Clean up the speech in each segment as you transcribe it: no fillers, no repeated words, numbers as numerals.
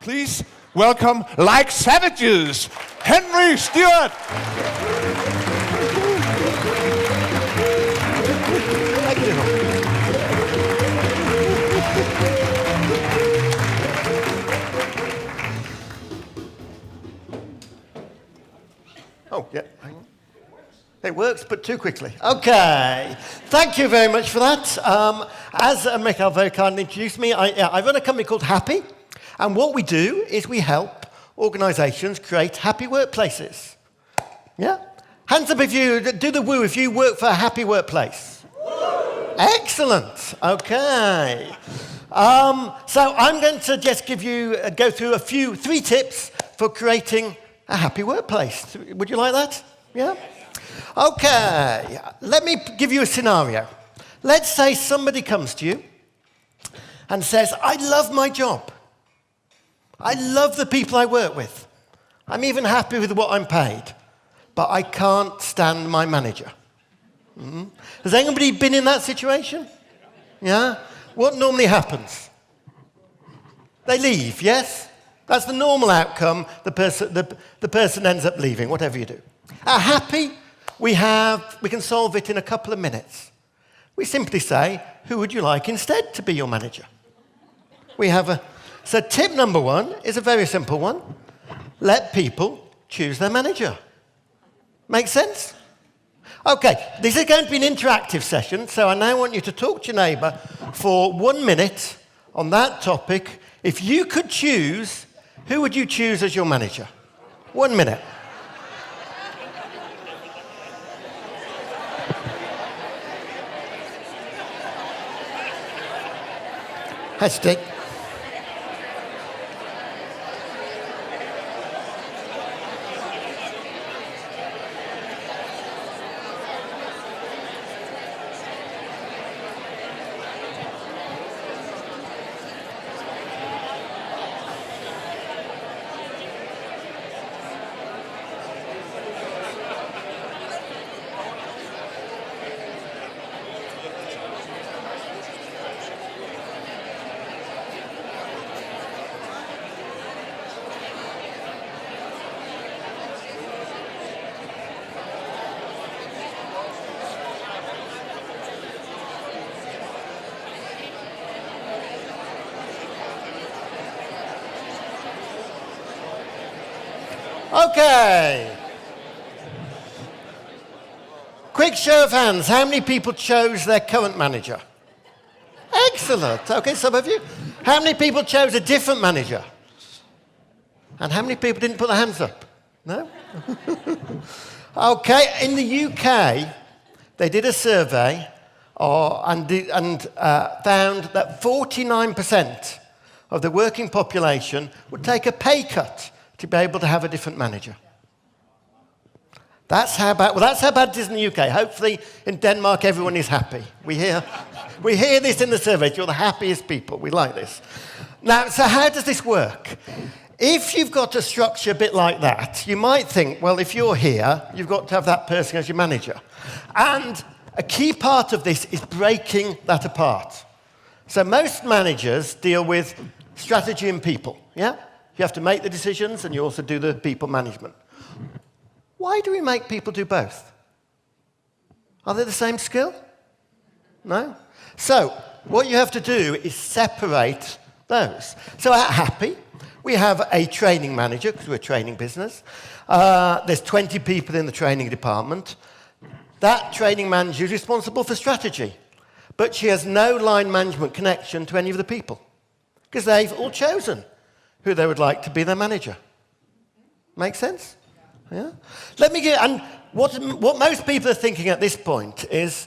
Please welcome, like savages, Henry Stewart. Thank you. Oh, yeah, hang on. It works, but too quickly. Okay. Thank you very much for that. As Mikhail very kindly introduced me, I run a company called Happy. And what we do is we help organizations create happy workplaces. Yeah? Hands up if you do the woo if you work for a happy workplace. Woo! Excellent. Okay. So I'm going to just go through three tips for creating a happy workplace. Would you like that? Yeah? Okay, let me give you a scenario. Let's say somebody comes to you and says, I love my job. I love the people I work with. I'm even happy with what I'm paid, but I can't stand my manager. Mm-hmm. Has anybody been in that situation? Yeah? What normally happens? They leave, yes? That's the normal outcome. The person ends up leaving, whatever you do. Happy, we can solve it in a couple of minutes. We simply say, who would you like instead to be your manager? So tip number one is a very simple one. Let people choose their manager. Make sense? Okay, this is going to be an interactive session, so I now want you to talk to your neighbour for 1 minute on that topic. If you could choose, who would you choose as your manager? 1 minute. Hashtag. Okay. Quick show of hands. How many people chose their current manager? Excellent. Okay, some of you. How many people chose a different manager? And how many people didn't put their hands up? No? Okay, in the UK, they did a survey and found that 49% of the working population would take a pay cut to be able to have a different manager. That's how bad it is in the UK. Hopefully, in Denmark, everyone is happy. We hear this in the surveys. You're the happiest people. We like this. Now, so how does this work? If you've got a structure a bit like that, you might think, well, if you're here, you've got to have that person as your manager. And a key part of this is breaking that apart. So most managers deal with strategy and people, yeah? You have to make the decisions, and you also do the people management. Why do we make people do both? Are they the same skill? No? So, what you have to do is separate those. So at Happy, we have a training manager, because we're a training business. There's 20 people in the training department. That training manager is responsible for strategy, but she has no line management connection to any of the people, because they've all chosen who they would like to be their manager. Make sense? Yeah? And what most people are thinking at this point is,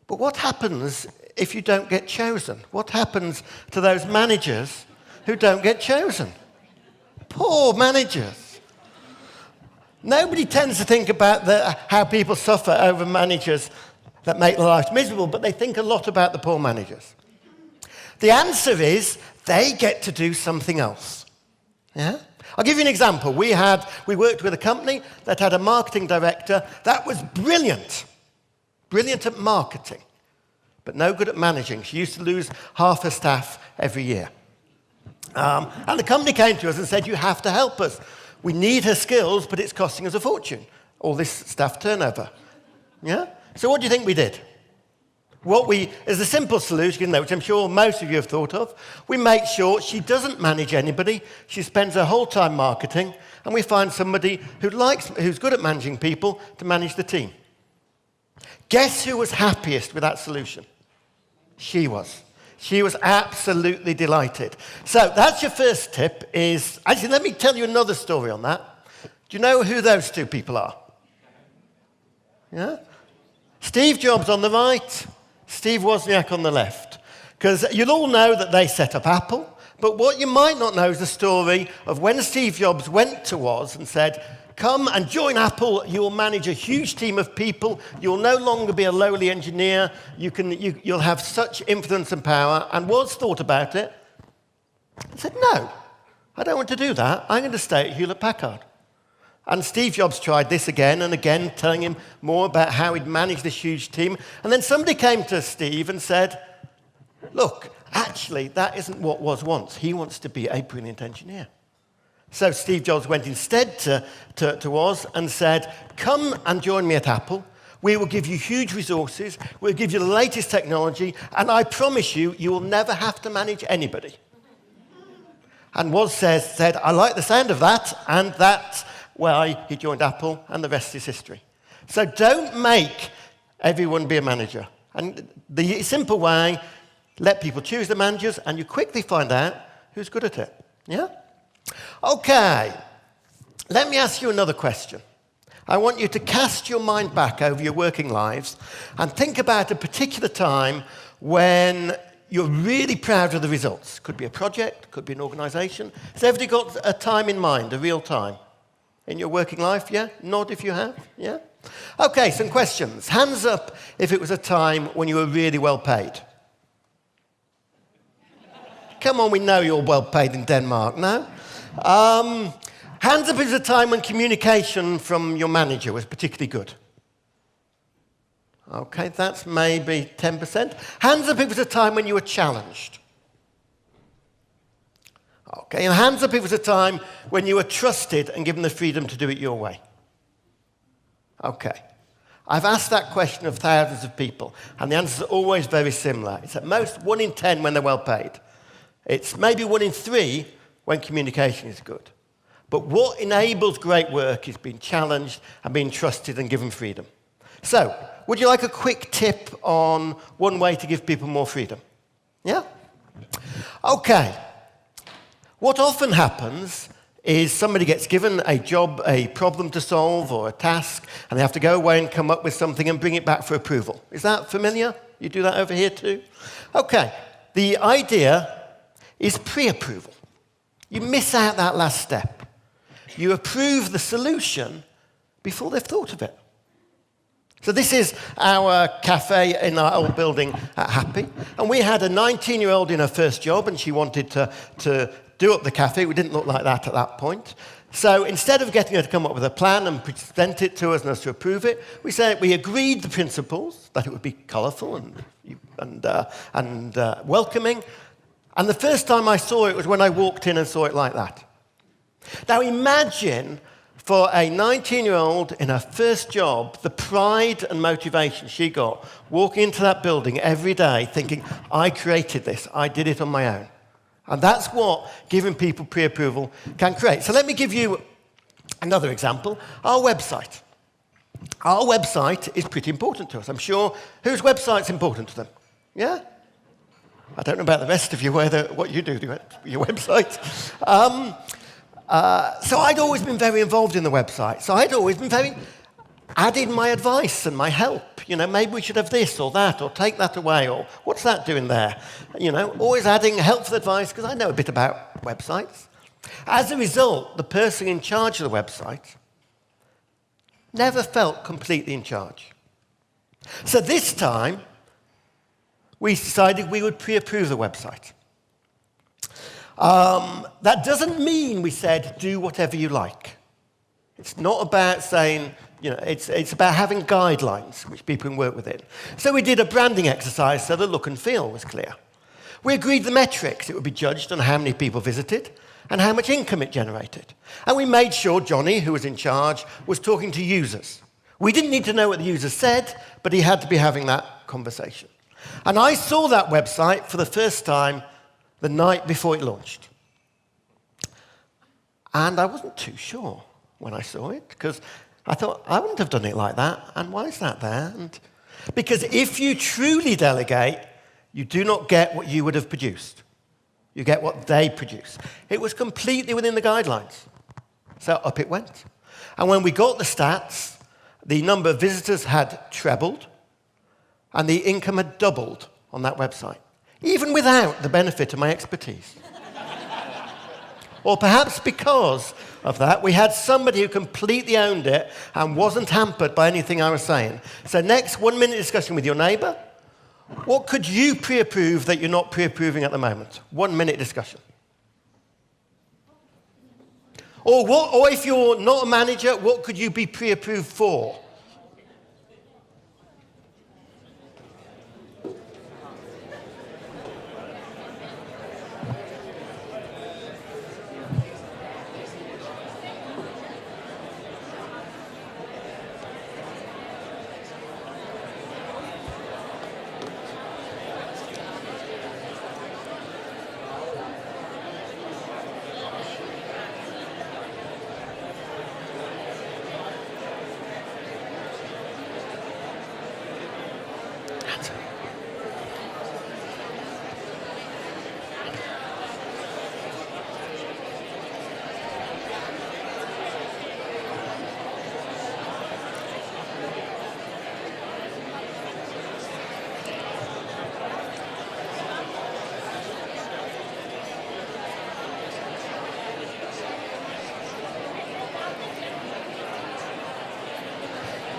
but what happens if you don't get chosen? What happens to those managers who don't get chosen? Poor managers. Nobody tends to think about how people suffer over managers that make their lives miserable, but they think a lot about the poor managers. The answer is, they get to do something else. Yeah? I'll give you an example. We worked with a company that had a marketing director that was brilliant at marketing, but no good at managing. She used to lose half her staff every year. And the company came to us and said, you have to help us. We need her skills, but it's costing us a fortune. All this staff turnover. Yeah? So what do you think we did? As a simple solution, which I'm sure most of you have thought of, we make sure she doesn't manage anybody. She spends her whole time marketing, and we find somebody who's good at managing people to manage the team. Guess who was happiest with that solution? She was. She was absolutely delighted. So that's your first tip actually, let me tell you another story on that. Do you know who those two people are? Yeah? Steve Jobs on the right, Steve Wozniak on the left. Because you'll all know that they set up Apple, but what you might not know is the story of when Steve Jobs went to Woz and said, come and join Apple, you'll manage a huge team of people, you'll no longer be a lowly engineer, you'll have such influence and power. And Woz thought about it and said, no, I don't want to do that, I'm going to stay at Hewlett-Packard. And Steve Jobs tried this again and again, telling him more about how he'd manage this huge team. And then somebody came to Steve and said, look, actually, that isn't what Woz wants. He wants to be a brilliant engineer. So Steve Jobs went instead to Woz and said, come and join me at Apple. We will give you huge resources. We'll give you the latest technology. And I promise you, you will never have to manage anybody. And Woz said, I like the sound of that. And that's why he joined Apple, and the rest is history. So don't make everyone be a manager. And the simple way, let people choose the managers, and you quickly find out who's good at it. Yeah? Okay. Let me ask you another question. I want you to cast your mind back over your working lives and think about a particular time when you're really proud of the results. Could be a project, could be an organization. Has everybody got a time in mind, a real time? In your working life, yeah? Nod if you have, yeah? Okay, some questions. Hands up if it was a time when you were really well paid. Come on, we know you're well paid in Denmark, no? Hands up if it was a time when communication from your manager was particularly good. Okay, that's maybe 10%. Hands up if it was a time when you were challenged. Okay, and hands up if it was a time when you were trusted and given the freedom to do it your way. Okay. I've asked that question of thousands of people, and the answers are always very similar. It's at most 1 in 10 when they're well paid. It's maybe 1 in 3 when communication is good. But what enables great work is being challenged and being trusted and given freedom. So, would you like a quick tip on one way to give people more freedom? Yeah? Okay. What often happens is somebody gets given a job, a problem to solve or a task, and they have to go away and come up with something and bring it back for approval. Is that familiar? You do that over here too? Okay. The idea is pre-approval. You miss out that last step. You approve the solution before they've thought of it. So this is our cafe in our old building at Happy. And we had a 19-year-old in her first job, and she wanted to do up the cafe. We didn't look like that at that point. So instead of getting her to come up with a plan and present it to us and us to approve it, we agreed the principles, that it would be colourful and welcoming. And the first time I saw it was when I walked in and saw it like that. Now imagine for a 19-year-old in her first job, the pride and motivation she got walking into that building every day thinking, I created this, I did it on my own. And that's what giving people pre-approval can create. So let me give you another example. Our website. Our website is pretty important to us. I'm sure, whose website's important to them? Yeah? I don't know about the rest of you, what you do with your website. So I'd always been very involved in the website. So I'd always been added my advice and my help. You know, maybe we should have this or that, or take that away, or what's that doing there? You know, always adding helpful advice, because I know a bit about websites. As a result, the person in charge of the website never felt completely in charge. So this time, we decided we would pre-approve the website. That doesn't mean we said, do whatever you like. It's not about saying, you know, it's about having guidelines which people can work within. So we did a branding exercise so the look and feel was clear. We agreed the metrics. It would be judged on how many people visited and how much income it generated. And we made sure Johnny, who was in charge, was talking to users. We didn't need to know what the user said, but he had to be having that conversation. And I saw that website for the first time the night before it launched. And I wasn't too sure when I saw it, because I thought, I wouldn't have done it like that, and why is that there? Because if you truly delegate, you do not get what you would have produced. You get what they produce. It was completely within the guidelines. So up it went. And when we got the stats, the number of visitors had trebled, and the income had doubled on that website, even without the benefit of my expertise. Or perhaps because of that, we had somebody who completely owned it and wasn't hampered by anything I was saying. So next, 1 minute discussion with your neighbor. What could you pre-approve that you're not pre-approving at the moment? 1 minute discussion. Or if you're not a manager, what could you be pre-approved for?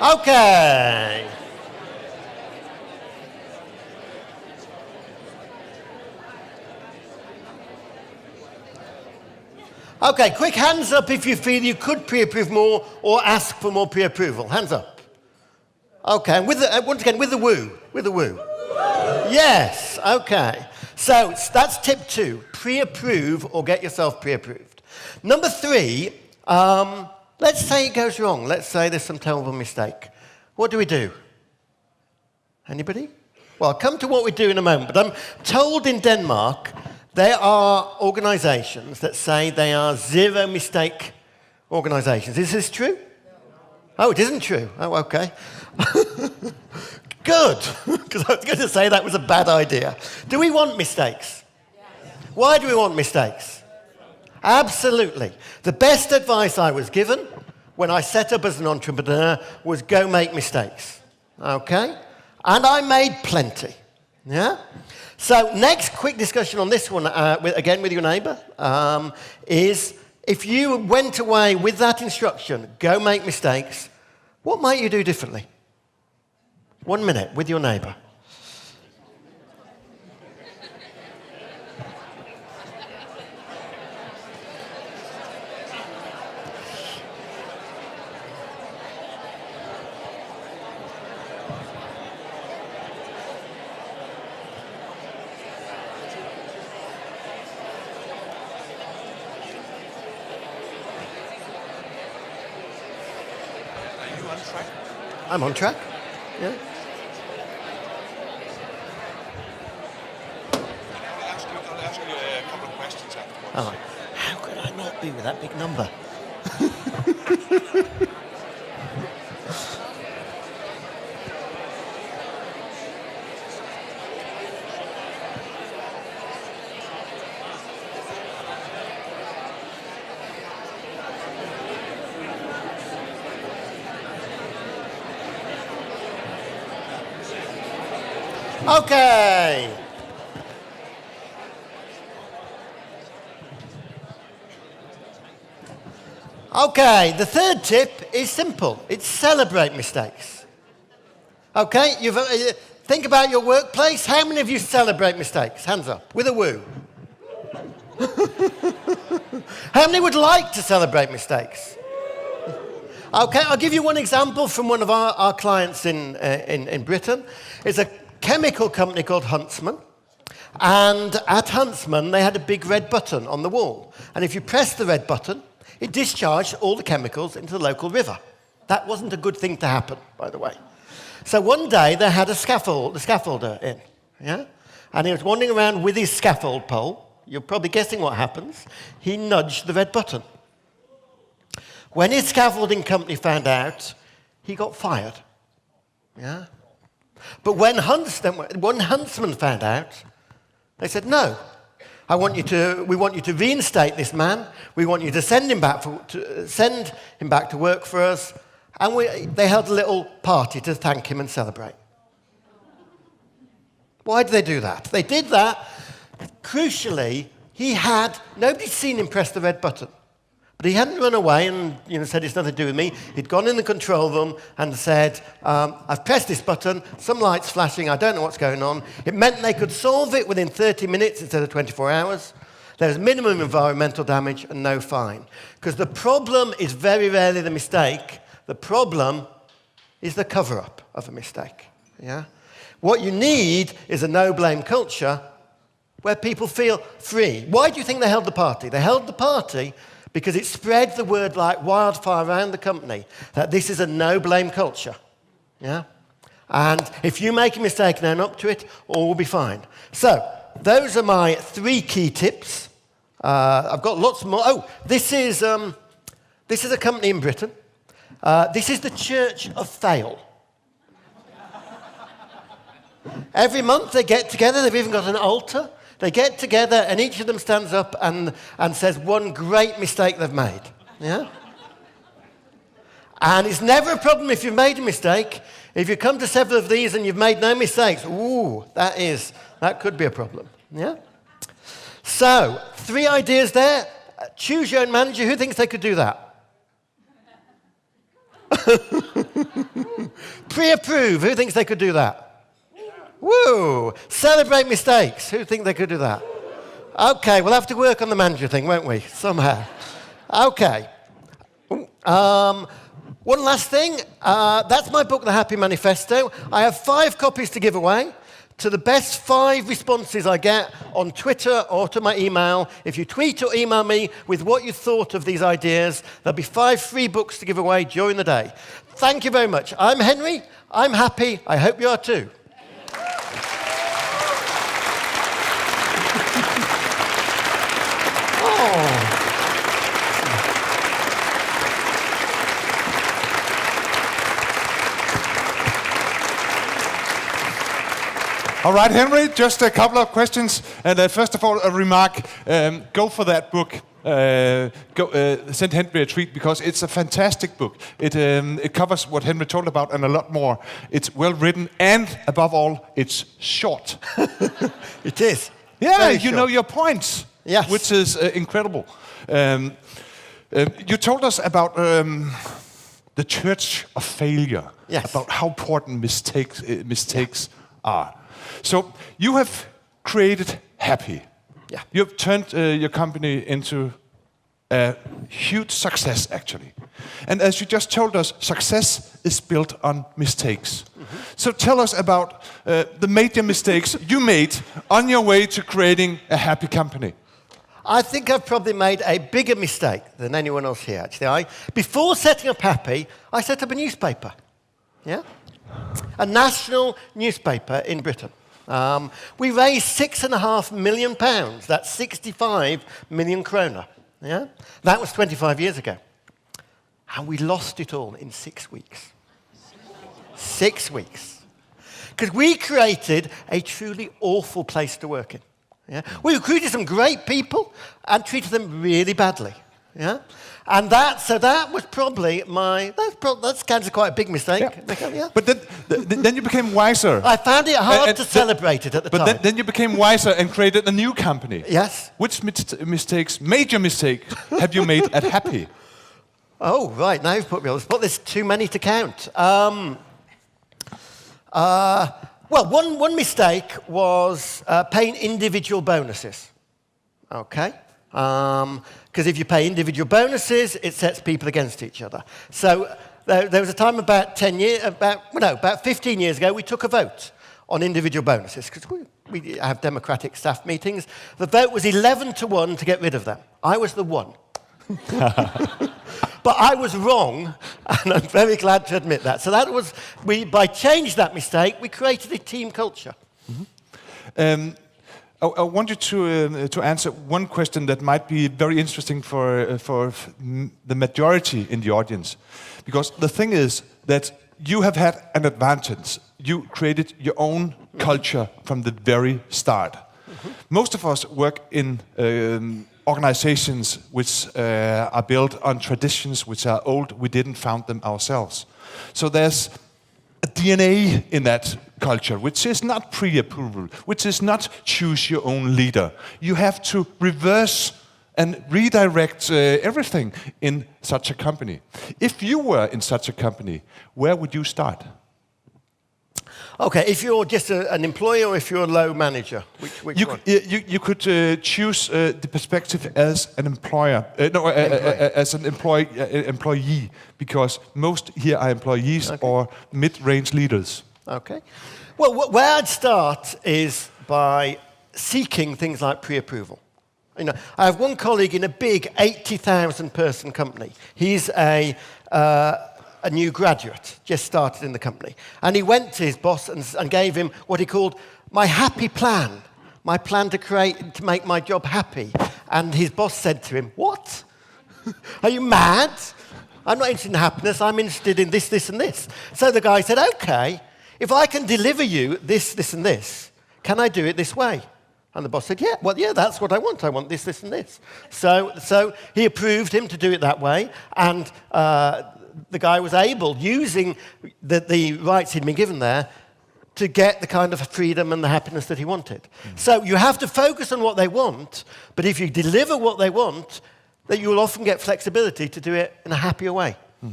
Okay. Okay, quick hands up if you feel you could pre-approve more or ask for more pre-approval. Hands up. Okay, and once again, with the woo. With the woo. Yes, okay. So that's tip 2. Pre-approve or get yourself pre-approved. Number 3, let's say it goes wrong. Let's say there's some terrible mistake. What do we do? Anybody? Well, I'll come to what we do in a moment. But I'm told in Denmark there are organizations that say they are zero mistake organizations. Is this true? Oh, it isn't true. Oh, okay. Good, because I was going to say that was a bad idea. Do we want mistakes? Yes. Why do we want mistakes? Absolutely. The best advice I was given when I set up as an entrepreneur was go make mistakes. Okay? And I made plenty. Yeah? So next quick discussion on this one, again with your neighbor, is if you went away with that instruction, go make mistakes, what might you do differently? 1 minute with your neighbor. I'm on track. Yeah. I'll ask you a couple of questions afterwards. Oh, how could I not be with that big number? Okay. Okay, the third tip is simple. It's celebrate mistakes. Okay, think about your workplace. How many of you celebrate mistakes? Hands up, with a woo. How many would like to celebrate mistakes? Okay, I'll give you one example from one of our clients in Britain. It's a chemical company called Huntsman. And at Huntsman, they had a big red button on the wall. And if you pressed the red button, it discharged all the chemicals into the local river. That wasn't a good thing to happen, by the way. So one day, they had the scaffolder in, yeah? And he was wandering around with his scaffold pole. You're probably guessing what happens. He nudged the red button. When his scaffolding company found out, he got fired, yeah? But when Huntsman found out, they said, no, we want you to reinstate this man. We want you to send him back to work for us. And they held a little party to thank him and celebrate. Why did they do that? They did that, crucially, nobody'd seen him press the red button. But he hadn't run away and said it's nothing to do with me. He'd gone in the control room and said, I've pressed this button, some light's flashing, I don't know what's going on. It meant they could solve it within 30 minutes instead of 24 hours. There was minimum environmental damage and no fine. Because the problem is very rarely the mistake. The problem is the cover-up of a mistake. Yeah? What you need is a no-blame culture where people feel free. Why do you think they held the party? They held the party because it spread the word like wildfire around the company that this is a no-blame culture. Yeah? And if you make a mistake and own up to it, all will be fine. So, those are my 3 key tips. I've got lots more. Oh, this is a company in Britain. This is the Church of Fail. Every month they get together, they've even got an altar. They get together and each of them stands up and says one great mistake they've made. Yeah? And it's never a problem if you've made a mistake. If you come to several of these and you've made no mistakes, that could be a problem. Yeah? So, 3 ideas there. Choose your own manager. Who thinks they could do that? Pre-approve. Who thinks they could do that? Woo! Celebrate mistakes. Who think they could do that? Okay, we'll have to work on the manager thing, won't we? Somehow. Okay. One last thing. That's my book, The Happy Manifesto. I have 5 copies to give away to the best 5 responses I get on Twitter or to my email. If you tweet or email me with what you thought of these ideas, there'll be 5 free books to give away during the day. Thank you very much. I'm Henry. I'm happy. I hope you are too. All right, Henry, just a couple of questions. And first of all, a remark. Go for that book. Send Henry a tweet because it's a fantastic book. It covers what Henry told about and a lot more. It's well written and, above all, it's short. It is. Yeah, very you short. know your points, yes. Which is incredible. You told us about the church of failure, yes. About how important mistakes are. So you have created Happy. Yeah. You have turned your company into a huge success, actually. And as you just told us, success is built on mistakes. Mm-hmm. So tell us about the major mistakes you made on your way to creating a happy company. I think I've probably made a bigger mistake than anyone else here, actually. Before setting up Happy, I set up a newspaper. Yeah? A national newspaper in Britain. We raised £6.5 million. That's 65 million kroner. Yeah? That was 25 years ago. And we lost it all in 6 weeks. 6 weeks. Because we created a truly awful place to work in. Yeah? We recruited some great people and treated them really badly. Yeah? And that was probably that's kind of quite a big mistake. Yeah. But then you became wiser. I found it hard to celebrate it at the time. But then you became wiser and created a new company. Yes. Which major mistakes, have you made at Happy? Oh, right. Now you've put me on the spot. There's too many to count. Well, one mistake was paying individual bonuses. Okay? Because if you pay individual bonuses, it sets people against each other. So there was a time about 15 years ago, we took a vote on individual bonuses, because we have democratic staff meetings. The vote was 11-1 to get rid of them. I was the one. But I was wrong, and I'm very glad to admit that. So that was, by changing that mistake, we created a team culture. Mm-hmm. I want you to answer one question that might be very interesting for the majority in the audience. Because the thing is that you have had an advantage. You created your own culture from the very start. Mm-hmm. Most of us work in organizations which are built on traditions which are old. We didn't found them ourselves. So there's a DNA in that culture, which is not pre-approval, which is not choose your own leader. You have to reverse and redirect everything in such a company. If you were in such a company, where would you start? Okay, if you're just an employee or if you're a low manager, which one? You could choose the perspective as an employer, as an employee, because most here are employees or mid-range leaders. Okay. Well, where I'd start is by seeking things like pre-approval. You know, I have one colleague in a big 80,000-person company. He's a new graduate, just started in the company. And he went to his boss and gave him what he called my happy plan, my plan to make my job happy. And his boss said to him, "What? Are you mad? I'm not interested in happiness, I'm interested in this, this, and this." So the guy said, "Okay, if I can deliver you this, this, and this, can I do it this way?" And the boss said, "Yeah, well, yeah, that's what I want. I want this, this, and this." So he approved him to do it that way, and the guy was able, using the rights he'd been given there, to get the kind of freedom and the happiness that he wanted. Mm. So you have to focus on what they want, but if you deliver what they want, that you will often get flexibility to do it in a happier way. Mm.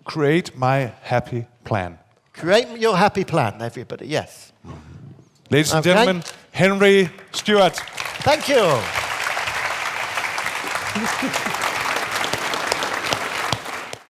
Create my happy plan. Create your happy plan, everybody, yes. Mm. Ladies and gentlemen, Henry Stewart. Thank you.